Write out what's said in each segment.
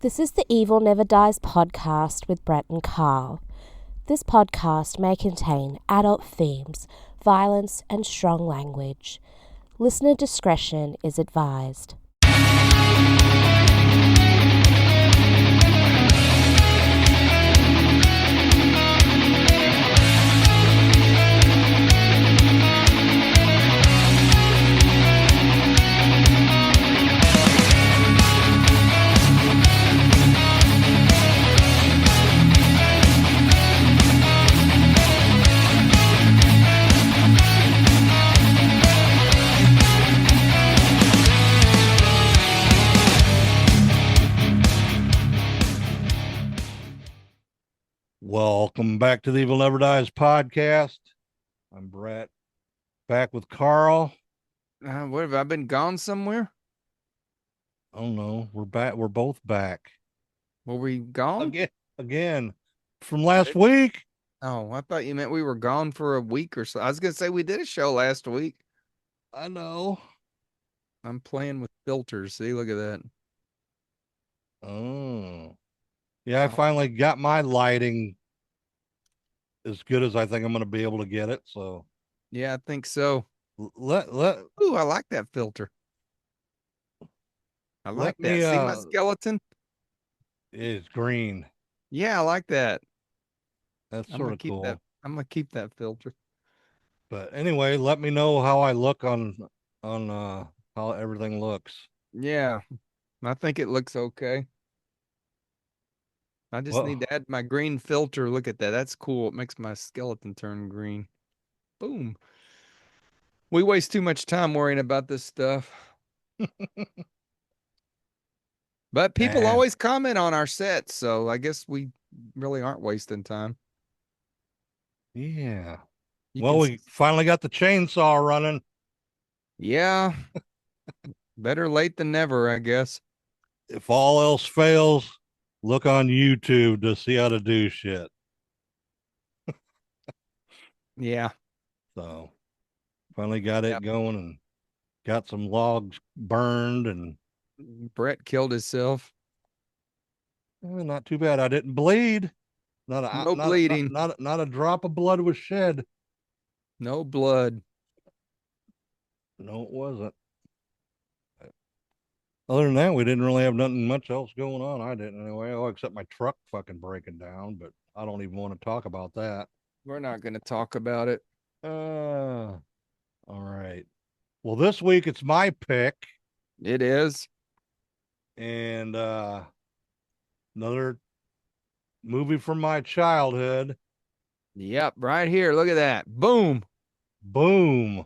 This is the Evil Never Dies podcast with Brett and Carl. This podcast may contain adult themes, violence, and strong language. Listener discretion is advised. Welcome back to the Evil Never Dies podcast. I'm Brett, back with Carl. What have I been gone somewhere? I don't know. We're back. We're both back Were we gone? again from last week. Oh, I thought you meant we were gone for a week or so. I was gonna say we did a show last week. I know. I'm playing with filters. See, look at that. Oh, yeah. I finally got my lighting as good as I think I'm going to be able to get it. So Yeah, I think so. let Ooh, I like that filter. I like that. See my skeleton? It's green. Yeah, I like that. That's I'm sort gonna of keep cool. that. I'm gonna keep that filter. But anyway, let me know how I look on how everything looks. Yeah, I think it looks okay. I just need to add my green filter. Look at that. That's cool. It makes my skeleton turn green. Boom. We waste too much time worrying about this stuff. But people always comment on our sets, so I guess we really aren't wasting time. Yeah. Well, we finally got the chainsaw running. Yeah. Better late than never, I guess. If all else fails, look on YouTube to see how to do shit. Yeah. So finally got it going and got some logs burned, and Brett killed himself. not too bad. I didn't bleed. No bleeding. Not a drop of blood was shed. No blood. No, it wasn't. Other than that, we didn't really have nothing much else going on. I didn't anyway. Oh, except my truck fucking breaking down, but I don't even want to talk about that. We're not going to talk about it. All right. Well, this week it's my pick. It is. And another movie from my childhood. Yep, right here. Look at that. Boom. Boom.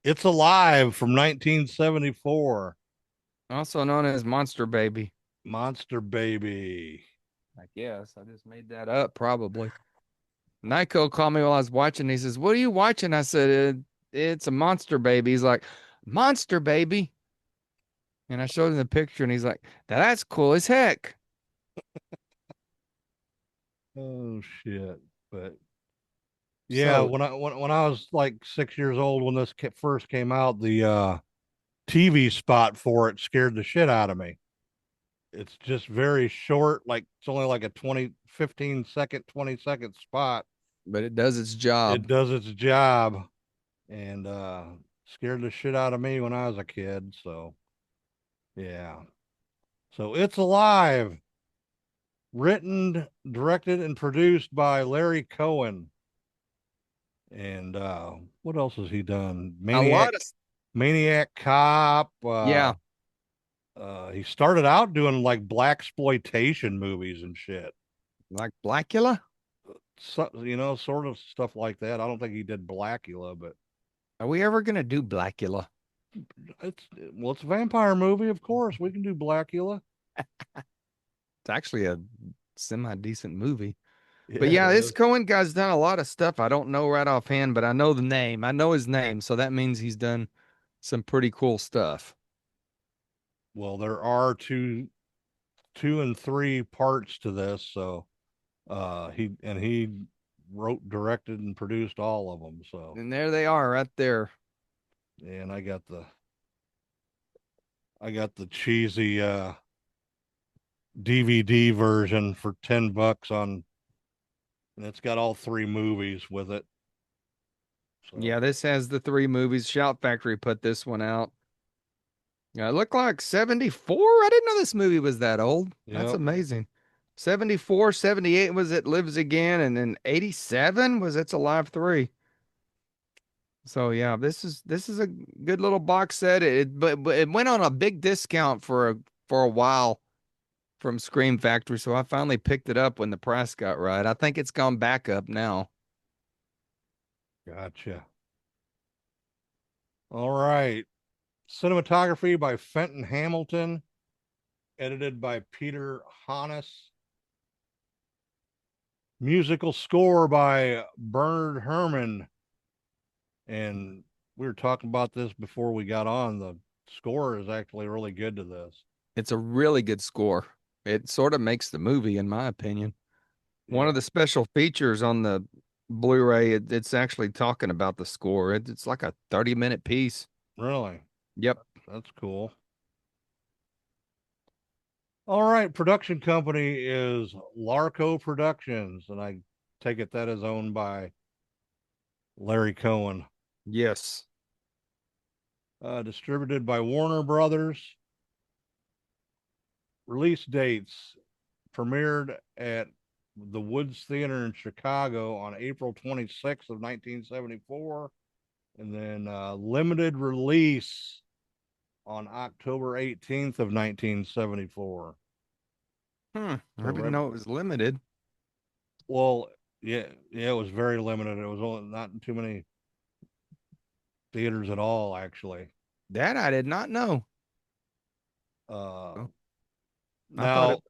It's Alive from 1974. Also known as Monster Baby. Monster Baby. I guess. I just made that up, probably. Nyko called me while I was watching. He says, "What are you watching?" I said, "It's a Monster Baby." He's like, "Monster Baby?" And I showed him the picture, and he's like, "That's cool as heck." Oh shit! But yeah, when I was like 6 years old when this first came out, the TV spot for it scared the shit out of me. It's just very short, like it's only like a 15-second, 20-second spot. But it does its job. It does its job. And scared the shit out of me when I was a kid. So yeah. So It's Alive. Written, directed, and produced by Larry Cohen. And what else has he done? Maniac Cop. Yeah. He started out doing like blaxploitation movies and shit. Like Blackula? So, sort of stuff like that. I don't think he did Blackula, but are we ever gonna do Blackula? It's a vampire movie, of course. We can do Blackula. It's actually a semi-decent movie. But yeah, this Cohen guy's done a lot of stuff. I don't know right offhand, but I know the name. I know his name, so that means he's done some pretty cool stuff. Well, there are two and three parts to this, so he wrote, directed, and produced all of them. So and there they are, right there. And I got the cheesy DVD version for $10 on, and it's got all 3 movies with it. So, Yeah, this has the 3 movies. Shout Factory put this one out. Yeah, it looked like 74. I didn't know this movie was that old. That's yep. amazing. 74, 78 was It Lives Again, and then 87 was It's Alive 3. So yeah, this is a good little box set. But it went on a big discount for a while from Scream Factory, so I finally picked it up when the price got right. I think it's gone back up now. Gotcha. All right. Cinematography by Fenton Hamilton, edited by Peter Hannes. Musical score by Bernard Herrmann. And we were talking about this before we got on. The score is actually really good to this. It's a really good score. It sort of makes the movie, in my opinion. One Yeah, of the special features on the Blu-ray, it's actually talking about the score. It's like a 30-minute piece. really. Yep. That's cool. All right. Production company is Larco Productions. And I take it that is owned by Larry Cohen. Yes. Distributed by Warner Brothers. Release dates premiered at the Woods Theater in Chicago on April 26th of 1974, and then limited release on October 18th of 1974. I So didn't know it was limited. well, yeah, it was very limited. It was only not in too many theaters at all, actually. That I did not know. Uh, Oh, I thought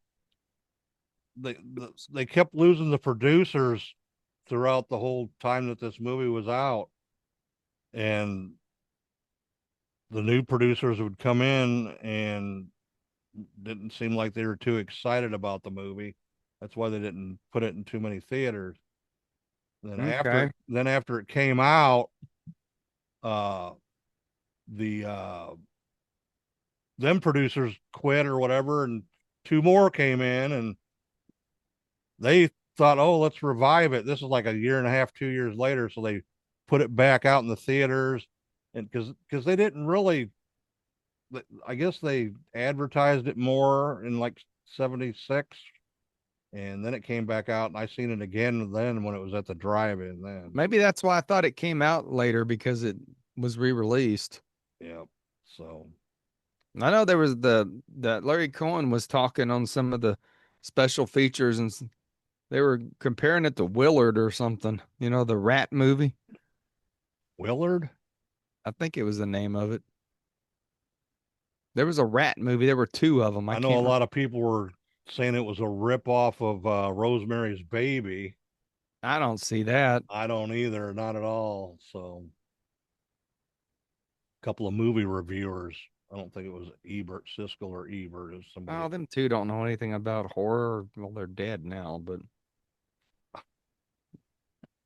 now they kept losing the producers throughout the whole time that this movie was out, and the new producers would come in and didn't seem like they were too excited about the movie. That's why they didn't put it in too many theaters. okay. Then after it came out, uh the them producers quit or whatever, and 2 more came in, and they thought, oh, let's revive it. This is like a year and a half, 2 years later, so they put it back out in the theaters, and because they didn't really, I guess they advertised it more in like 76, and then it came back out, and I seen it again then when it was at the drive-in then. Maybe that's why I thought it came out later because it was re-released. Yeah. So I know there was that Larry Cohen was talking on some of the special features and they were comparing it to Willard or something. You know, the rat movie. Willard, I think it was the name of it. There was a rat movie. There were 2 of them. I I know a can't remember. lot of people were saying it was a rip off of Rosemary's Baby. I don't see that. I don't either, not at all. So a couple of movie reviewers, I don't think it was Ebert, Siskel or Ebert, is somebody. Oh, them 2 don't know anything about horror. Well, they're dead now, but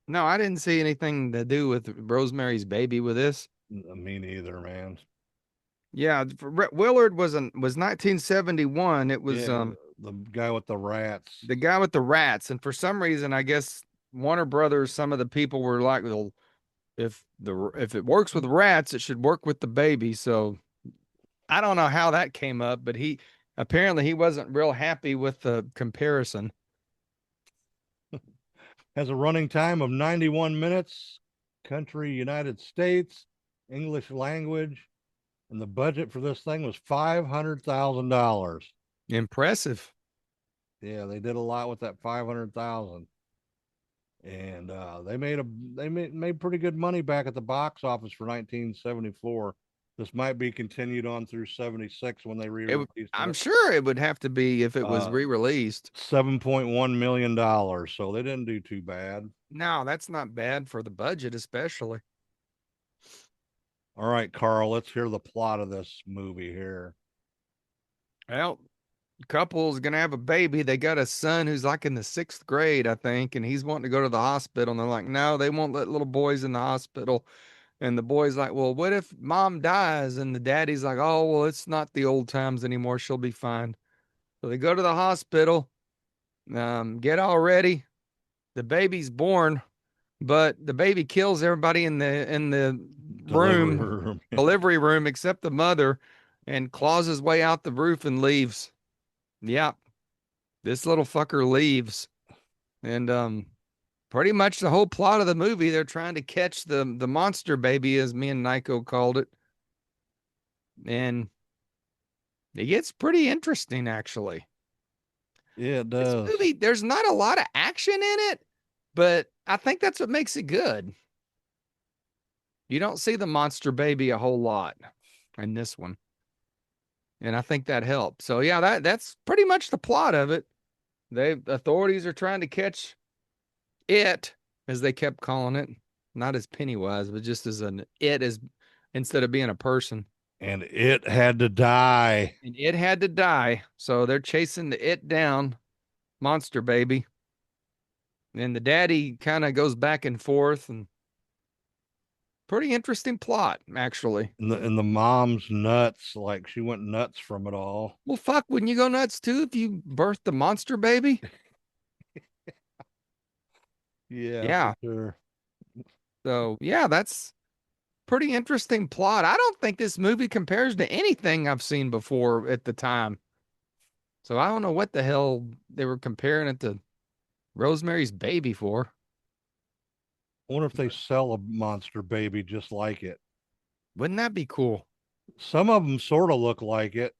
no, I didn't see anything to do with Rosemary's Baby with this. Me neither, man. Yeah, Willard was 1971. It was Yeah, the guy with the rats. the guy with the rats, and for some reason, I guess Warner Brothers, some of the people were like, "Well, if it works with rats, it should work with the baby." So I don't know how that came up, but he apparently he wasn't real happy with the comparison. Has a running time of 91 minutes. Country, United States, English language, and the budget for this thing was $500,000. Impressive. Yeah, they did a lot with that 500,000, and they made pretty good money back at the box office for 1974. This might be continued on through 76 when they re-released it. I'm sure it would have to be if it was re-released. $7.1 million, so they didn't do too bad. No, that's not bad for the budget, especially. All right, Carl, let's hear the plot of this movie here. Well, couple's gonna have a baby. They got a son who's like in the 6th grade, I think, and he's wanting to go to the hospital. And they're like, no, they won't let little boys in the hospital. And the boy's like, well, what if mom dies? And the daddy's like, oh, well, it's not the old times anymore. She'll be fine. So they go to the hospital, get all ready. The baby's born, but the baby kills everybody in the Delivery room, room. delivery room, except the mother, and claws his way out the roof and leaves. Yep. This little fucker leaves. And pretty much the whole plot of the movie, they're trying to catch the monster baby, as me and Nico called it. And it gets pretty interesting, actually. Yeah, it This does. movie, there's not a lot of action in it, but I think that's what makes it good. You don't see the monster baby a whole lot in this one. And I think that helps. So yeah, that's pretty much the plot of it. Authorities are trying to catch it, as they kept calling it, not as Pennywise, but just as an it, as instead of being a person. And it had to die. And it had to die. So they're chasing the it down, monster baby. And the daddy kind of goes back and forth, and pretty interesting plot, actually. And the mom's nuts. Like, she went nuts from it all. Well, fuck, wouldn't you go nuts too if you birthed the monster baby? Yeah, for sure. So yeah, that's pretty interesting plot. I don't think this movie compares to anything I've seen before at the time. So I don't know what the hell they were comparing it to Rosemary's Baby for. I wonder if they sell a monster baby just like it. Wouldn't that be cool? Some of them sort of look like it.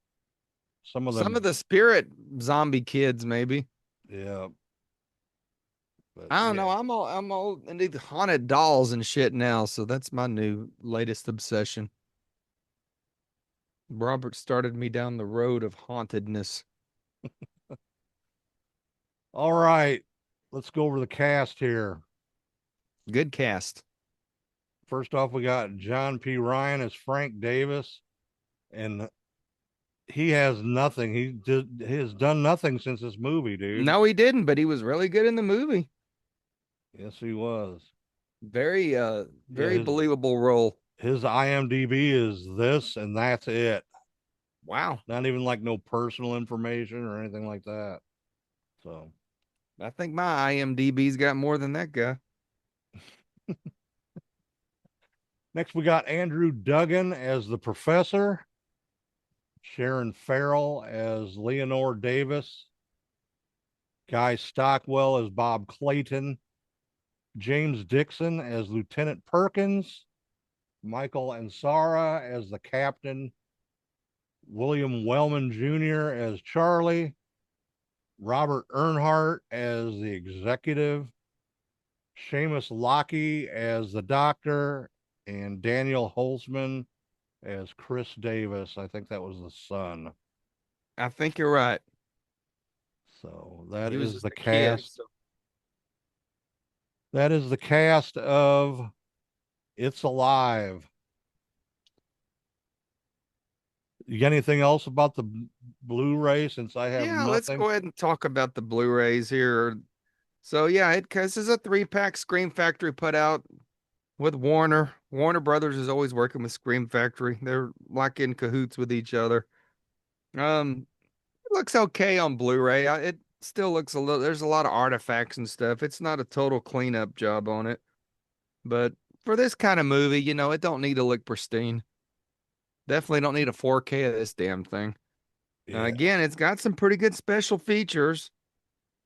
Some of them. Some of the spirit zombie kids, maybe. Yeah. But I don't know. I'm all into the haunted dolls and shit now, so that's my new latest obsession. Robert started me down the road of hauntedness. All right. Let's go over the cast here. Good cast. First off, we got John P. Ryan as Frank Davis, and he has nothing. He has done nothing since this movie, dude. No, he didn't, but he was really good in the movie. Yes, he was. Very his, believable role. His IMDb is this, and that's it. Wow. Not even like no personal information or anything like that. So I think my IMDb's got more than that guy. Next, we got Andrew Duggan as the professor, Sharon Farrell as Leonore Davis, Guy Stockwell as Bob Clayton, James Dixon as Lieutenant Perkins, Michael Ansara as the captain, William Wellman Jr. as Charlie, Robert Earnhardt as the executive, Seamus Lockie as the doctor, and Daniel Holzman as Chris Davis. I think that was the son. I think you're right. So that He was is just the a kid, cast. so- That is the cast of It's Alive. You got anything else about the Blu-ray, since I have nothing? Let's go ahead and talk about the Blu-rays here. So yeah, this is a 3-pack Scream Factory put out with Warner. Warner Brothers is always working with Scream Factory. They're like in cahoots with each other. It looks okay on Blu-ray. It still looks a little, there's a lot of artifacts and stuff. It's not a total cleanup job on it. But for this kind of movie, it don't need to look pristine. Definitely don't need a 4K of this damn thing. Yeah. Again, it's got some pretty good special features.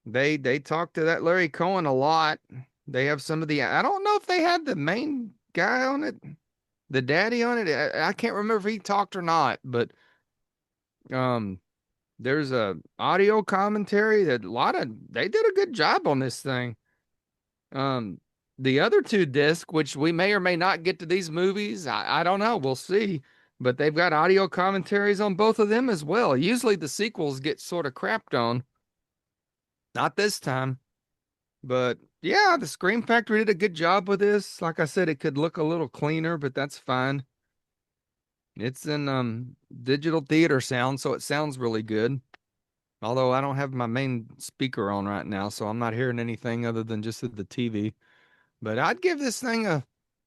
They talk to that Larry Cohen a lot. They have some of the, I don't know if they had the main guy on it, the daddy on it. I can't remember if he talked or not, but there's a audio commentary that they did a good job on this thing. The other 2 discs, which we may or may not get to these movies, I don't know, we'll see. But they've got audio commentaries on both of them as well. Usually the sequels get sort of crapped on. Not this time. But yeah, the Scream Factory did a good job with this. Like I said, it could look a little cleaner, but that's fine. It's in digital theater sound, so it sounds really good. Although I don't have my main speaker on right now, so I'm not hearing anything other than just the TV. But I'd give this thing a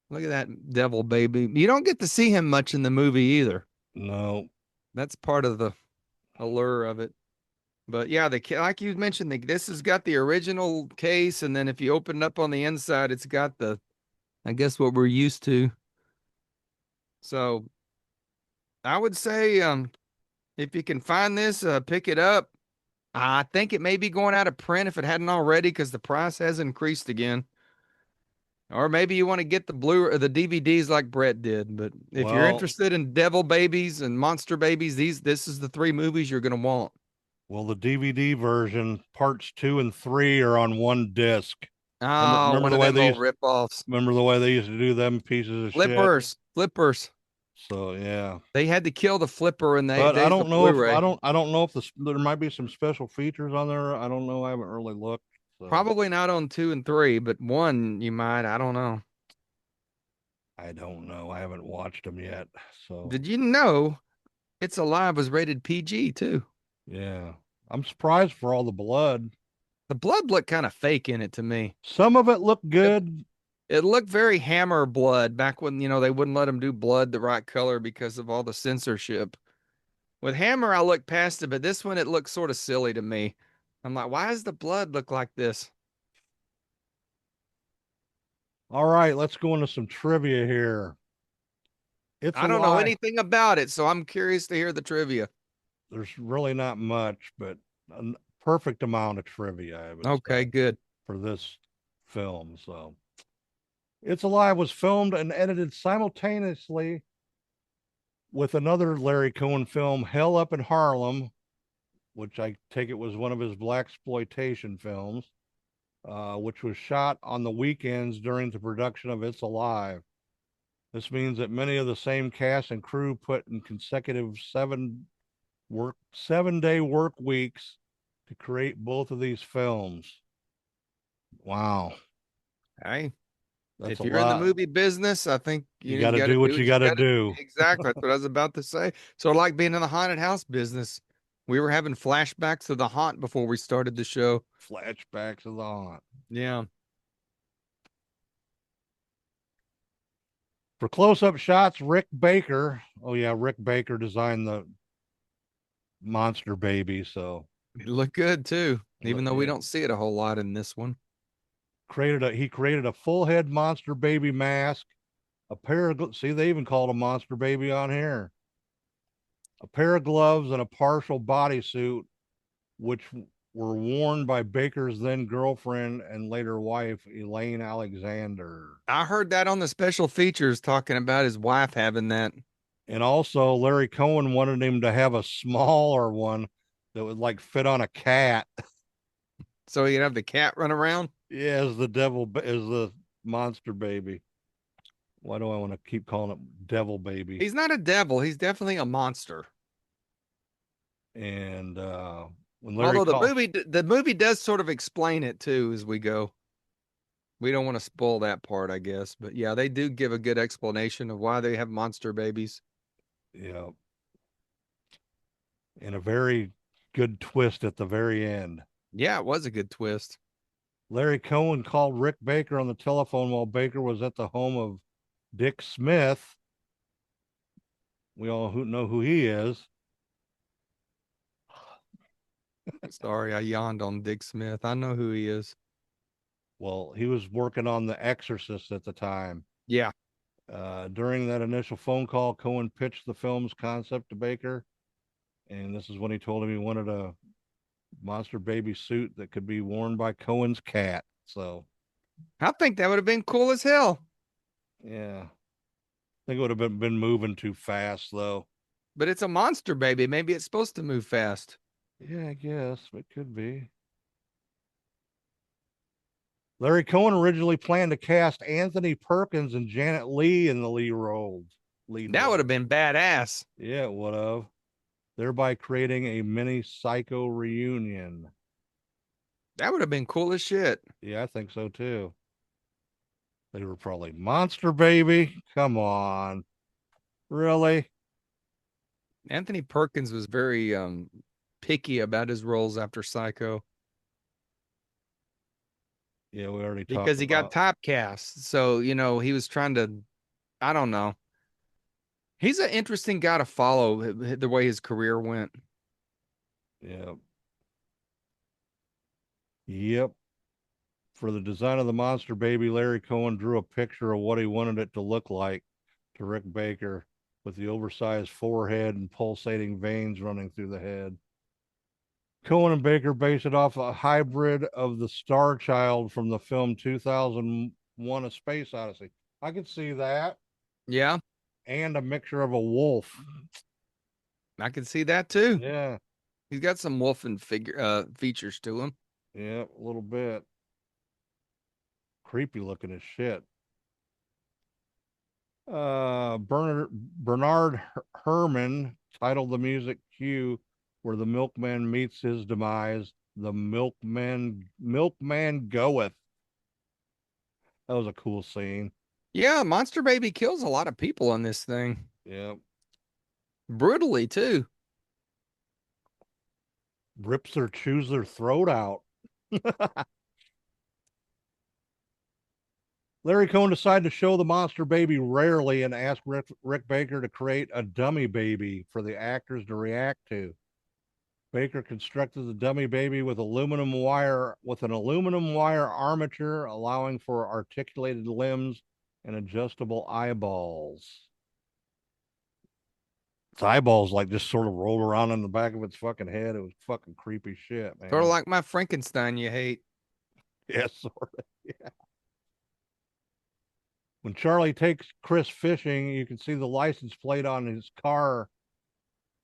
look at that devil baby. You don't get to see him much in the movie either. No. That's part of the allure of it. But yeah, like you mentioned, this has got the original case, and then if you open it up on the inside, it's got I guess what we're used to. So I would say, if you can find this, pick it up. I think it may be going out of print if it hadn't already, because the price has increased again. Or maybe you want to get the the DVDs like Brett did. But if you're Well, interested in Devil Babies and Monster Babies, this is the 3 movies you're gonna want. well, the DVD version, parts 2 and 3 are on one disc. Oh, Remember one the of way them they old used, ripoffs. remember the way they used to do them pieces of shit. Flippers. So yeah, They had to kill the flipper in the but I days don't of know if Blu-ray. I don't know if there might be some special features on there. I don't know. I haven't really looked. So Probably not on 2 and 3, but 1 you might. I don't know. I don't know. I haven't watched them yet. So Did you know It's Alive was rated PG too? yeah, I'm surprised for all the blood. The blood looked kind of fake in it to me. Some of it looked It, good. it looked very Hammer blood back when, they wouldn't let them do blood the right color because of all the censorship. With Hammer, I looked past it, but this one, it looked sort of silly to me. I'm like, why does the blood look like this? All right, let's go into some trivia here. It's I don't know Alive. anything about it, so I'm curious to hear the trivia. There's really not much, but a perfect amount of trivia, I would say, Okay, good. for this film. So, It's Alive was filmed and edited simultaneously with another Larry Cohen film, Hell Up in Harlem, which I take it was one of his blaxploitation films, which was shot on the weekends during the production of It's Alive. This means that many of the same cast and crew put in consecutive 7-day work weeks to create both of these films. Wow, Hey, that's if a you're in the lot. movie business, I think You you got to got to do do what you what you got to got to. do. Exactly, that's what I was about to say. So, like being in the haunted house business, we were having flashbacks of the haunt before we started the show. Flashbacks of the haunt. Yeah. For close-up shots, Rick Baker. Oh yeah, Rick Baker designed the monster baby. So It looked good too, even though we yeah, don't see it a whole lot in this one. he created a full head monster baby mask, a pair of see they even called a monster baby on here, a pair of gloves, and a partial bodysuit, which were worn by Baker's then girlfriend and later wife Elaine Alexander. I heard that on the special features talking about his wife having that. And also, Larry Cohen wanted him to have a smaller one that would like fit on a cat. So he'd have the cat run around. Yeah, as the monster baby. Why do I want to keep calling it devil baby? He's not a devil. He's definitely a monster. And when Larry Although called, the movie does sort of explain it too as we go. We don't want to spoil that part, I guess. But yeah, they do give a good explanation of why they have monster babies. yeah, and a very good twist at the very end. Yeah, it was a good twist. Larry Cohen called Rick Baker on the telephone while Baker was at the home of Dick Smith. We all know who he is. Sorry, I yawned on Dick Smith. I know who he is. Well, he was working on The Exorcist at the time. Yeah. During that initial phone call, Cohen pitched the film's concept to Baker, and this is when he told him he wanted a monster baby suit that could be worn by Cohen's cat. So, I think that would have been cool as hell. yeah, I think it would have been moving too fast, though. But it's a monster baby. Maybe it's supposed to move fast. Yeah, I guess it could be. Larry Cohen originally planned to cast Anthony Perkins and Janet Leigh in the lead roles. That would have been badass. Yeah, it would have. Thereby creating a mini Psycho reunion. That would have been cool as shit. Yeah, I think so too. They were probably monster baby. Come on. Really? Anthony Perkins was very picky about his roles after Psycho. Yeah, we already talked Because he got typecast. So, he was trying to, I don't know. He's an interesting guy to follow the way his career went. Yeah. Yep. For the design of the monster baby, Larry Cohen drew a picture of what he wanted it to look like to Rick Baker, with the oversized forehead and pulsating veins running through the head. Cohen and Baker based it off a hybrid of the Star Child from the film 2001: A Space Odyssey. I could see that. Yeah, And a mixture of a wolf. I can see that too. Yeah. He's got some wolfing features to him. Yeah, a little bit. Creepy looking as shit. Bernard Herrmann titled the music cue where the milkman meets his demise, "The Milkman Goeth." That was a cool scene. Yeah, Monster Baby kills a lot of people in this thing. Yeah. Brutally too. Rips or chews their throat out. Larry Cohen decided to show the monster baby rarely and asked Rick Baker to create a dummy baby for the actors to react to. Baker constructed the dummy baby with an aluminum wire armature, allowing for articulated limbs and adjustable eyeballs. Its eyeballs like just sort of rolled around in the back of its fucking head. It was fucking creepy shit, man. Sort of like my Frankenstein you hate. Yeah, sort of. Yeah. When Charlie takes Chris fishing, you can see the license plate on his car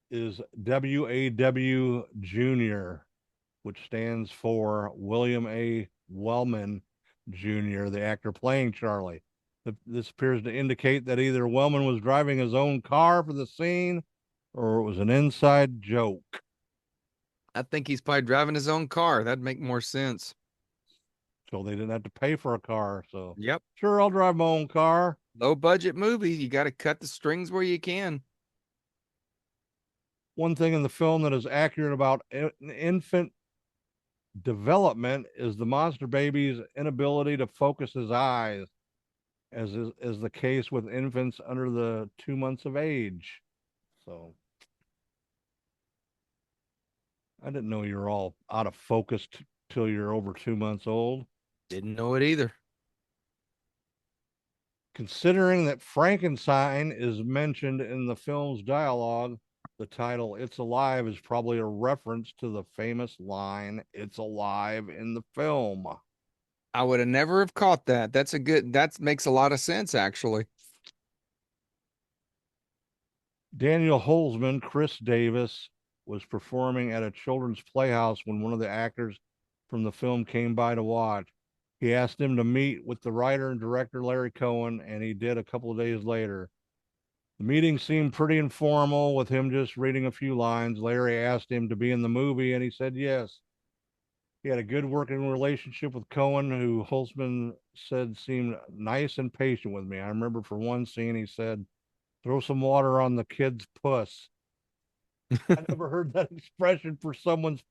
is WAW Jr., which stands for William A. Wellman Jr., the actor playing Charlie. This appears to indicate that either Wellman was driving his own car for the scene or it was an inside joke. I think he's probably driving his own car. That'd make more sense. So they didn't have to pay for a car. So, Yep. sure, I'll drive my own car. Low budget movie. You got to cut the strings where you can. One thing in the film that is accurate about infant development is the monster baby's inability to focus his eyes, as is the case with infants under the 2 months of age. So I didn't know you were all out of focus till you're over 2 months old. Didn't know it either. Considering that Frankenstein is mentioned in the film's dialogue, the title "It's Alive" is probably a reference to the famous line "It's alive" in the film. I would have never have caught that. That makes a lot of sense, actually. Daniel Holzman, Chris Davis, was performing at a children's playhouse when one of the actors from the film came by to watch. He asked him to meet with the writer and director Larry Cohen, and he did a couple of days later. The meeting seemed pretty informal, with him just reading a few lines. Larry asked him to be in the movie, and he said yes. He had a good working relationship with Cohen, who Holzman said seemed nice and patient with me. I remember for one scene, he said, "Throw some water on the kid's puss." I never heard that expression for someone's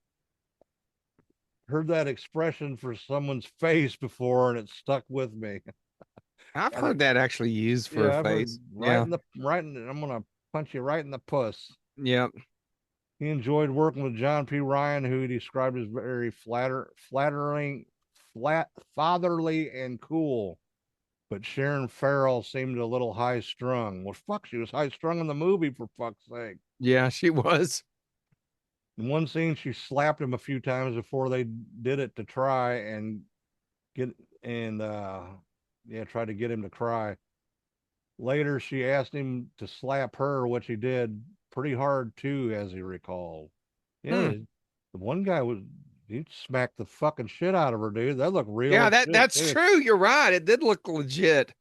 face before, and it stuck with me. I've heard that actually used for a face. I'm gonna punch you right in the puss. Yep. He enjoyed working with John P. Ryan, who he described as very fatherly, and cool. But Sharon Farrell seemed a little high strung. Well, fuck, she was high strung in the movie, for fuck's sake. Yeah, she was. In one scene, she slapped him a few times before they did it to try and try to get him to cry. Later, she asked him to slap her, which he did pretty hard too, as he recalled. Yeah, the one guy he smacked the fucking shit out of her, dude. That looked real. Yeah, that's true. You're right. It did look legit.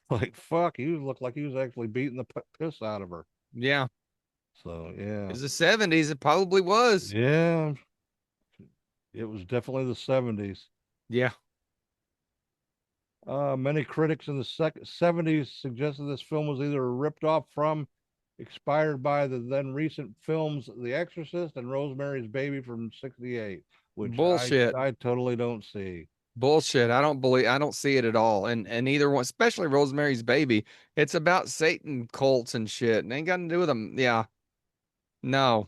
Like fuck, he looked like he was actually beating the piss out of her. Yeah. So yeah, it was the 70s. It probably was. Yeah, it was definitely the 70s. Yeah. Many critics in the 70s suggested this film was either ripped off from, inspired by the then recent films The Exorcist and Rosemary's Baby from '68, which bullshit. I totally don't see. Bullshit. I don't see it at all. And either one, especially Rosemary's Baby, it's about Satan cults and shit. And ain't got to do with them. Yeah. No.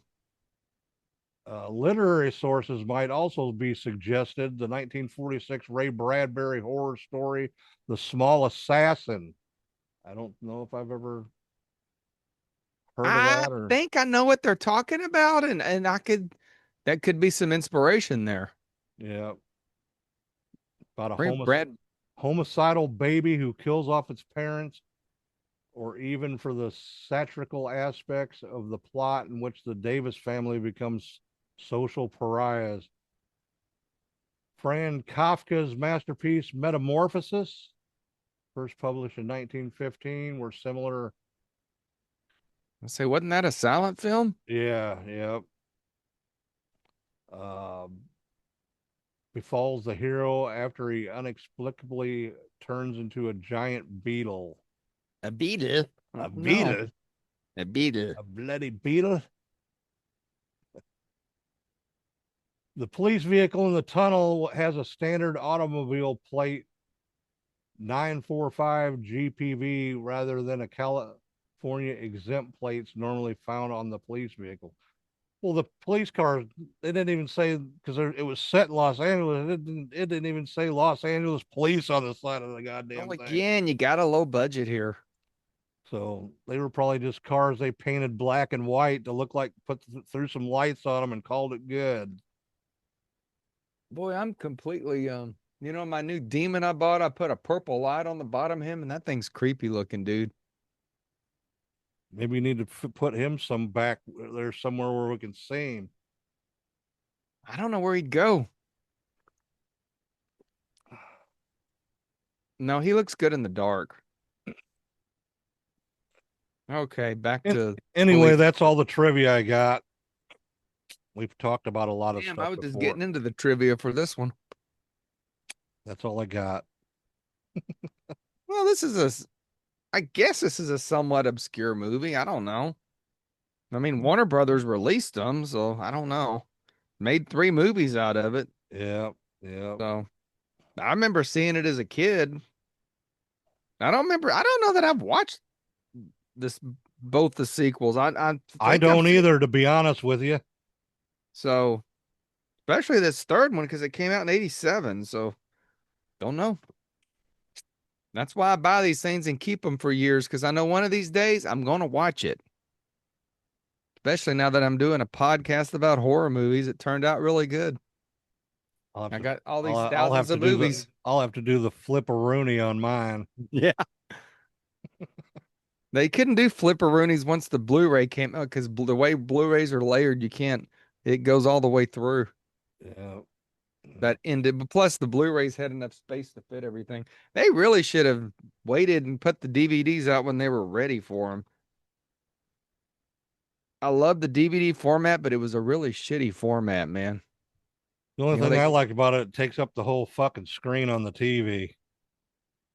Literary sources might also be suggested. The 1946 Ray Bradbury horror story, The Small Assassin. I don't know if I've ever heard of I that or, think I know what they're talking about, and that could be some inspiration there. yeah, about a Ray Brad, homicidal baby who kills off its parents, or even for the satirical aspects of the plot in which the Davis family becomes social pariahs. Fran Kafka's masterpiece Metamorphosis, first published in 1915, were similar. I say, wasn't that a silent film? Yeah, yeah. Um, befalls the hero after he inexplicably turns into a giant beetle. A beetle? A No, beetle? a beetle. A bloody beetle? The police vehicle in the tunnel has a standard automobile plate 945 GPV rather than a California exempt plates normally found on the police vehicle. Well, the police car, they didn't even say, because it was set in Los Angeles. It didn't even say Los Angeles police on the side of the goddamn Well, thing. again, you got a low budget here. So they were probably just cars they painted black and white to look like, threw some lights on them and called it good. Boy, I'm completely my new demon I bought, I put a purple light on the bottom of him, and that thing's creepy looking, dude. Maybe you need to put him some back there somewhere where we can see him. I don't know where he'd go. No, he looks good in the dark. Okay, back to Anyway, police. that's all the trivia I got. We've talked about a lot of Damn, I stuff was just before. getting into the trivia for this one. That's all I got. Well, I guess this is a somewhat obscure movie. I don't know. I mean, Warner Brothers released them, so I don't know. Made 3 movies out of it. Yeah, yeah. So I remember seeing it as a kid. I don't know that I've watched this both the sequels. I I think I've don't seen, either, to be honest with you. so especially this third one because it came out in 87. So don't know. That's why I buy these things and keep them for years because I know one of these days I'm gonna watch it. Especially now that I'm doing a podcast about horror movies. It turned out really good. I got all these I'll have thousands to of do movies. I'll have to do the flipperoonie on mine. Yeah. They couldn't do flipperoonies once the Blu-ray came out because the way Blu-rays are layered, you can't. It goes all the way through. Yeah. That ended. But plus, the Blu-rays had enough space to fit everything. They really should have waited and put the DVDs out when they were ready for them. I love the DVD format, but it was a really shitty format, man. The only You know, thing I they like about it takes up the whole fucking screen on the TV.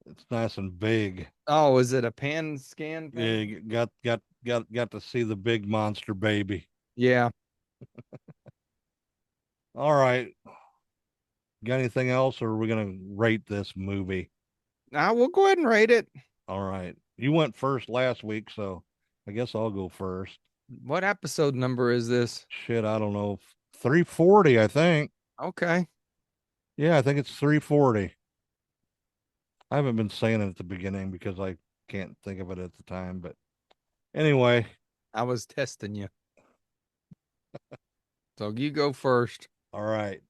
It's nice and big. oh, is it a pan scan Yeah, thing? you got to see the big monster baby. Yeah. All right. Got anything else, or are we gonna rate this movie? Now we'll go ahead and rate it. All right. You went first last week, so I guess I'll go first. What episode number is this? Shit, I don't know. 340, I think. Okay. Yeah, I think it's 340. I haven't been saying it at the beginning because I can't think of it at the time, but anyway, I was testing you. So you go first. all right.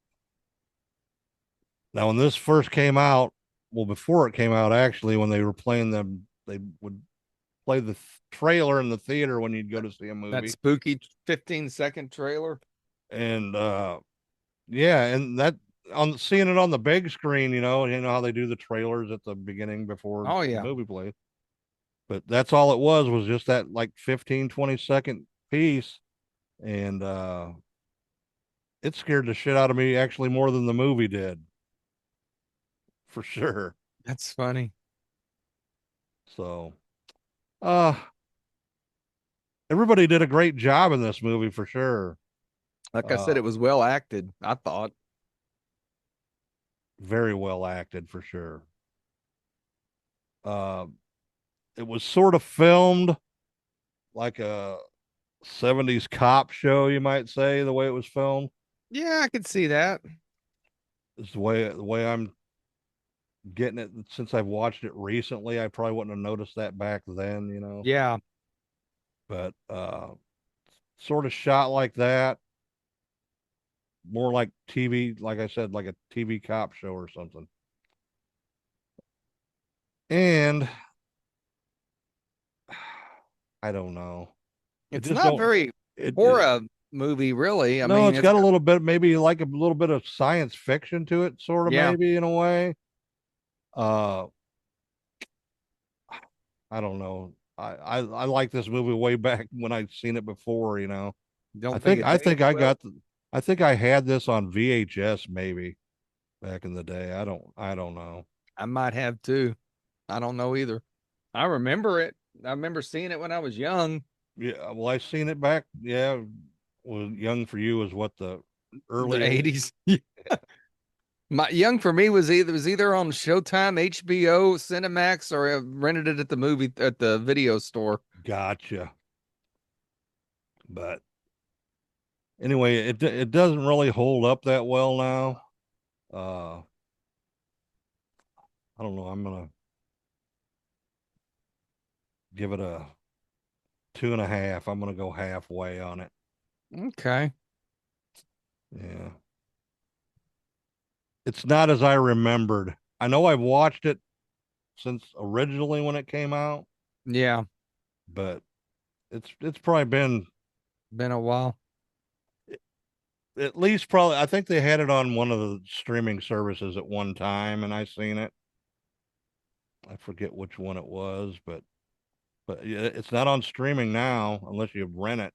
Now, when this first came out, well, before it came out, actually, when they were playing them, they would play the trailer in the theater when you'd go to see a That movie. spooky 15-second trailer. And yeah, and that on seeing it on the big screen, you know how they do the trailers at the beginning before Oh the yeah. movie plays. But that's all it was just that like 15-20 second piece. And it scared the shit out of me actually more than the movie did. For sure. That's funny. So uh everybody did a great job in this movie for sure. Like I said, it was well acted, I thought. Very well acted for sure. It was sort of filmed like a 70s cop show, you might say, the way it was filmed. Yeah, I could see that. It's the way I'm getting it. Since I've watched it recently, I probably wouldn't have noticed that back then, Yeah. but sort of shot like that, more like TV, like I said, like a TV cop show or something. And I don't know. It It's just not don't very it horror movie, really. I no, mean, it's got a little bit, maybe like a little bit of science fiction to it, sort of, yeah, maybe in a way. Uh I don't know. I like this movie way back when I'd seen it before, I don't think think it I aged think I well. got I think I had this on VHS maybe back in the day. I don't know. I might have too. I don't know either. I remember it. I remember seeing it when I was young, Yeah, well, I seen it back. Yeah, well, young for you is what, the the early 80s. My young for me was either on Showtime, HBO, Cinemax, or I rented it at the video store. gotcha. But anyway, it doesn't really hold up that well now. Uh, I don't know. I'm gonna give it a 2.5. I'm gonna go halfway on it. Okay. Yeah, it's not as I remembered. I know I've watched it since originally when it came out, Yeah, but it's probably been been a while. at least, probably, I think they had it on one of the streaming services at one time, and I seen it. I forget which one it was, but yeah, it's not on streaming now unless you rent it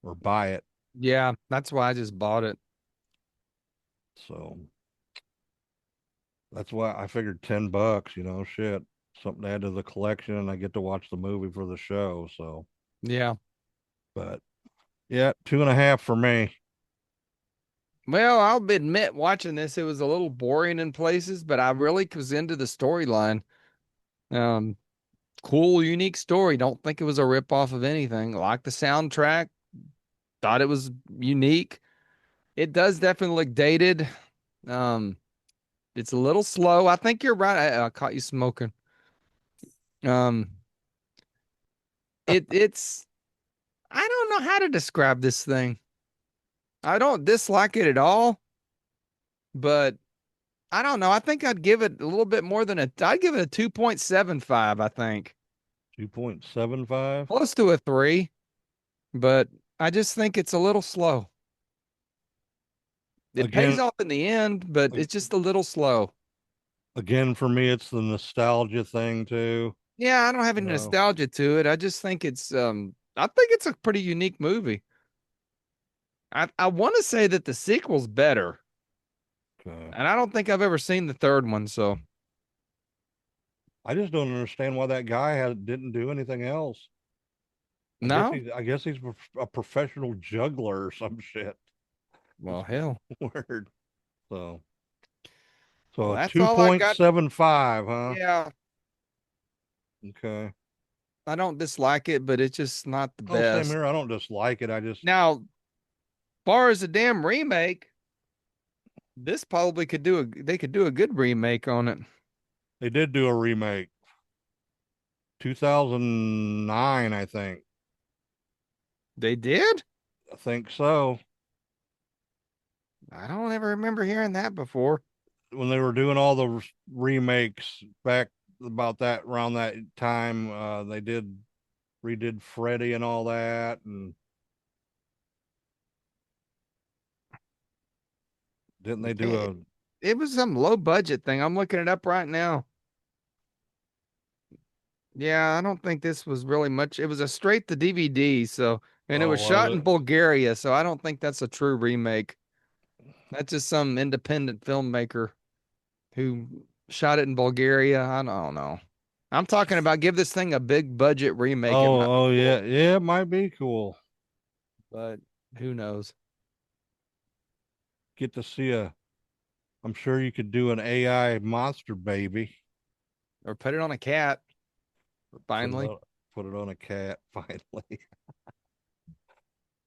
or buy it. Yeah, that's why I just bought it. So that's why I figured $10, shit, something to add to the collection, and I get to watch the movie for the show. So, Yeah. but yeah, 2.5 for me. Well, I'll admit, watching this, it was a little boring in places, but I really was into the storyline. Um, Cool, unique story. Don't think it was a rip off of anything. Like the soundtrack, thought it was unique. It does definitely look dated. Um, it's a little slow. I think you're right. I caught you smoking. Um, it's I don't know how to describe this thing. I don't dislike it at all, but I don't know. I think I'd give it a little bit more than I'd give it a 2.75, I think. 2.75. Close to a 3, but I just think it's a little slow. It pays Again, off in the end, but it's just a little slow. again for me, it's the nostalgia thing too. Yeah, I don't have any No, nostalgia to it. I just think I think it's a pretty unique movie. I want to say that the sequel's better, okay. and I don't think I've ever seen the third one, so I just don't understand why that guy didn't do anything else. no. I guess he's a professional juggler or some shit. Well, hell. Word. So Well, a that's all I got. 2.75, huh? Yeah, Okay. I don't dislike it, but it's just not the Oh, same best. here. I don't dislike it. I just Now, far as a damn remake, this probably they could do a good remake on it. They did do a remake. 2009, I think. They did? I think so. I don't ever remember hearing that before. When they were doing all the remakes back about that around that time, they redid Freddy and all that, and didn't they do It, a it was some low budget thing. I'm looking it up right now. Yeah, I don't think this was really much. It was a straight to DVD, so and it oh, was was shot in it? Bulgaria, so I don't think that's a true remake. That's just some independent filmmaker who shot it in Bulgaria. I don't know. I'm talking about give this thing a big budget remake. It might be Oh, cool, yeah, yeah, it might be cool. but who knows? Get to see I'm sure you could do an AI monster baby. Or put it on a cat, Put it finally. on put it on a cat finally.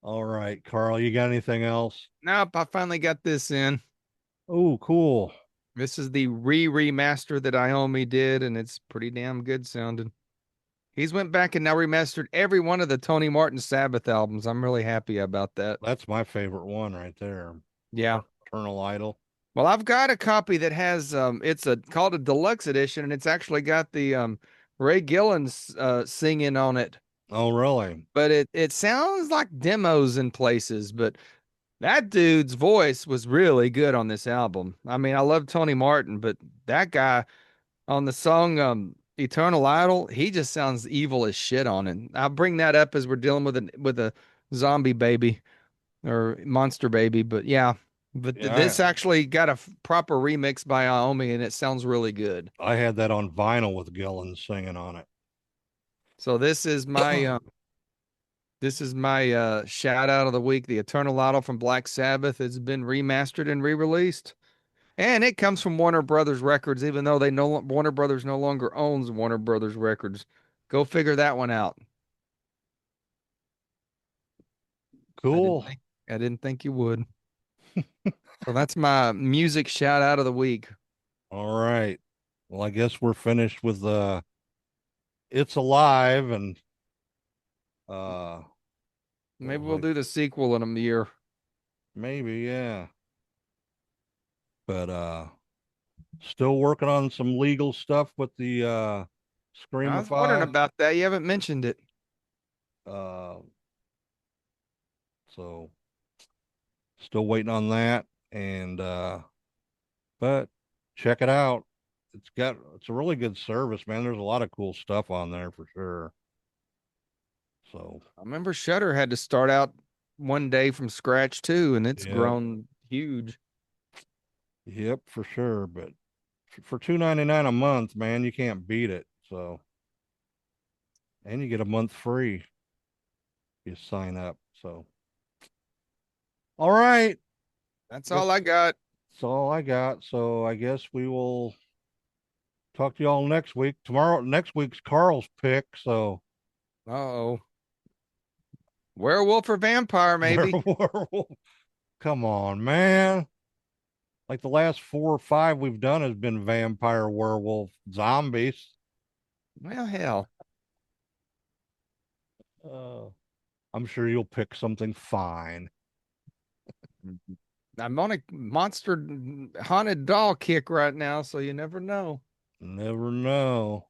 All right, Carl, you got anything else? Nope, I finally got this in. Oh, cool. This is the remaster that Iommi did, and it's pretty damn good sounding. He's went back and now remastered every one of the Tony Martin Sabbath albums. I'm really happy about that. That's my favorite one right there. Yeah. Eternal Idol. Well, I've got a copy that has it's called a deluxe edition, and it's actually got the Ray Gillen's singing on it. Oh, really? But it sounds like demos in places, but that dude's voice was really good on this album. I mean, I love Tony Martin, but that guy on the song Eternal Idol, he just sounds evil as shit on it. I'll bring that up as we're dealing with a zombie baby or monster baby, but yeah. But this actually got a proper remix by Iommi, and it sounds really good. I had that on vinyl with Gillen singing on it. So this is my shout out of the week. The Eternal Idol from Black Sabbath has been remastered and re-released, and it comes from Warner Brothers Records, even though Warner Brothers no longer owns Warner Brothers Records. Go figure that one out. Cool. I didn't think you would. So that's my music shout out of the week. All right. Well, I guess we're finished with It's Alive, and maybe we'll do the sequel in a year. Maybe, yeah. But still working on some legal stuff with the Screamify. I was wondering about that. You haven't mentioned it. So still waiting on that, and but check it out. It's a really good service, man. There's a lot of cool stuff on there for sure. So I remember Shudder had to start out one day from scratch too, and it's grown huge. Yep, for sure. But for $2.99 a month, man, you can't beat it. So, and you get a month free. You sign up. So, all right. That's all I got. That's all I got. So I guess we will talk to y'all next week. Next week's Carl's pick. So, oh, werewolf or vampire, maybe. Werewolf. Come on, man. Like the last 4 or 5 we've done has been vampire, werewolf, zombies. Well, hell. I'm sure you'll pick something fine. I'm on a monster haunted doll kick right now, so you never know. Never know.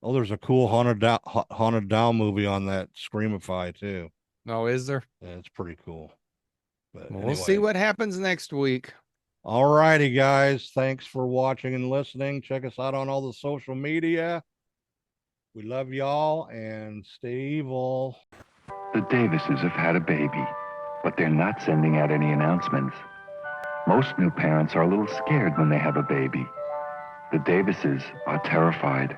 Oh, there's a cool haunted doll movie on that Screamify too. Oh, is there? Yeah, it's pretty cool. But we'll see what happens next week. All righty, guys. Thanks for watching and listening. Check us out on all the social media. We love y'all, and stay evil. The Davises have had a baby, but they're not sending out any announcements. Most new parents are a little scared when they have a baby. The Davises are terrified.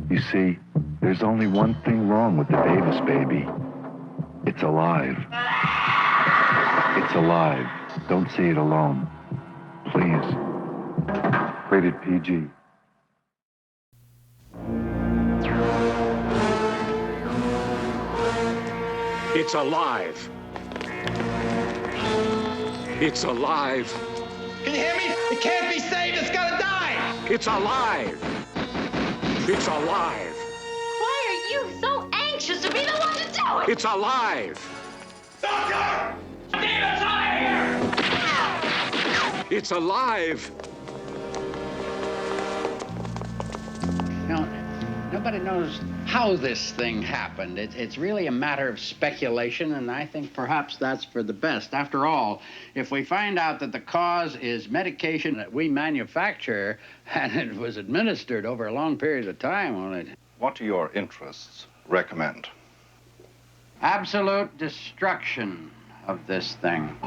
You see, there's only one thing wrong with the Davis baby. It's alive. It's alive. Don't see it alone. Please. Rated PG. It's alive. It's alive. Can you hear me? It can't be saved. It's gotta die. It's alive. It's alive. Why are you so anxious to be the one to do it? It's alive. Doctor! Demons out of here! It's alive. Now, nobody knows how this thing happened. It's really a matter of speculation, and I think perhaps that's for the best. After all, if we find out that the cause is medication that we manufacture and it was administered over a long period of time on it. What do your interests recommend? Absolute destruction of this thing.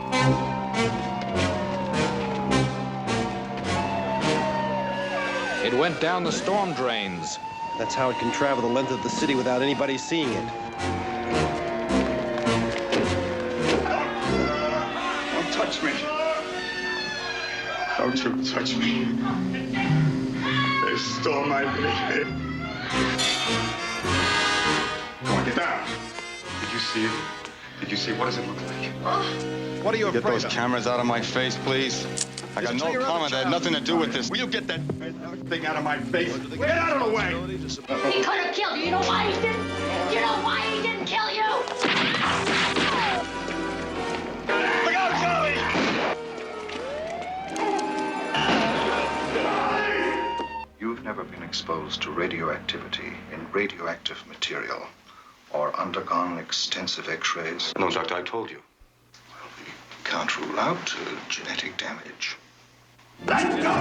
It went down the storm drains. That's how it can travel the length of the city without anybody seeing it. Don't touch me. Don't you touch me. They stole my baby. Come on, get down. Did you see it? Did you see? What does it look like? What are you Get afraid those of? cameras out of my face, please. I got no comment. That had nothing to do with this. Will you get that Thing out of my face. Get out of the way! He could have killed you. You know why he didn't? You know why he didn't kill you? Look out, Charlie! You've never been exposed to radioactivity in radioactive material or undergone extensive x-rays? No, Doctor, I told you. Well, we can't rule out genetic damage. Let go!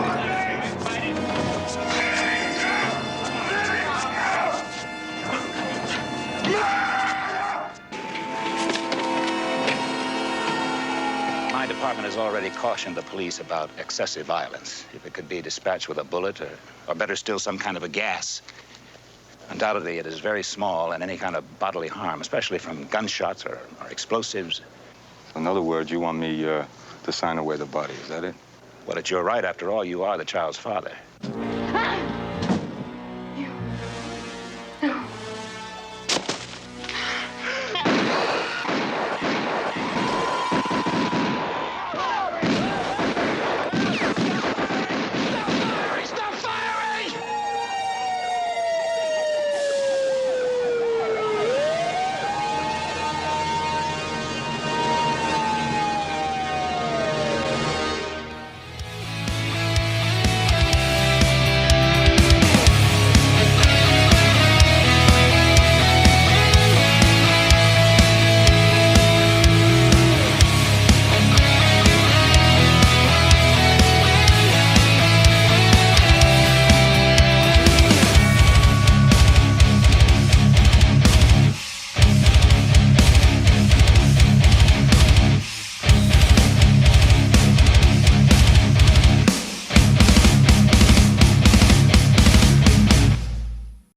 My department has already cautioned the police about excessive violence. If it could be dispatched with a bullet or better still, some kind of a gas. Undoubtedly, it is very small, and any kind of bodily harm, especially from gunshots or explosives. In other words, you want me to sign away the body, is that it? Well, it's your right. After all, you are the child's father.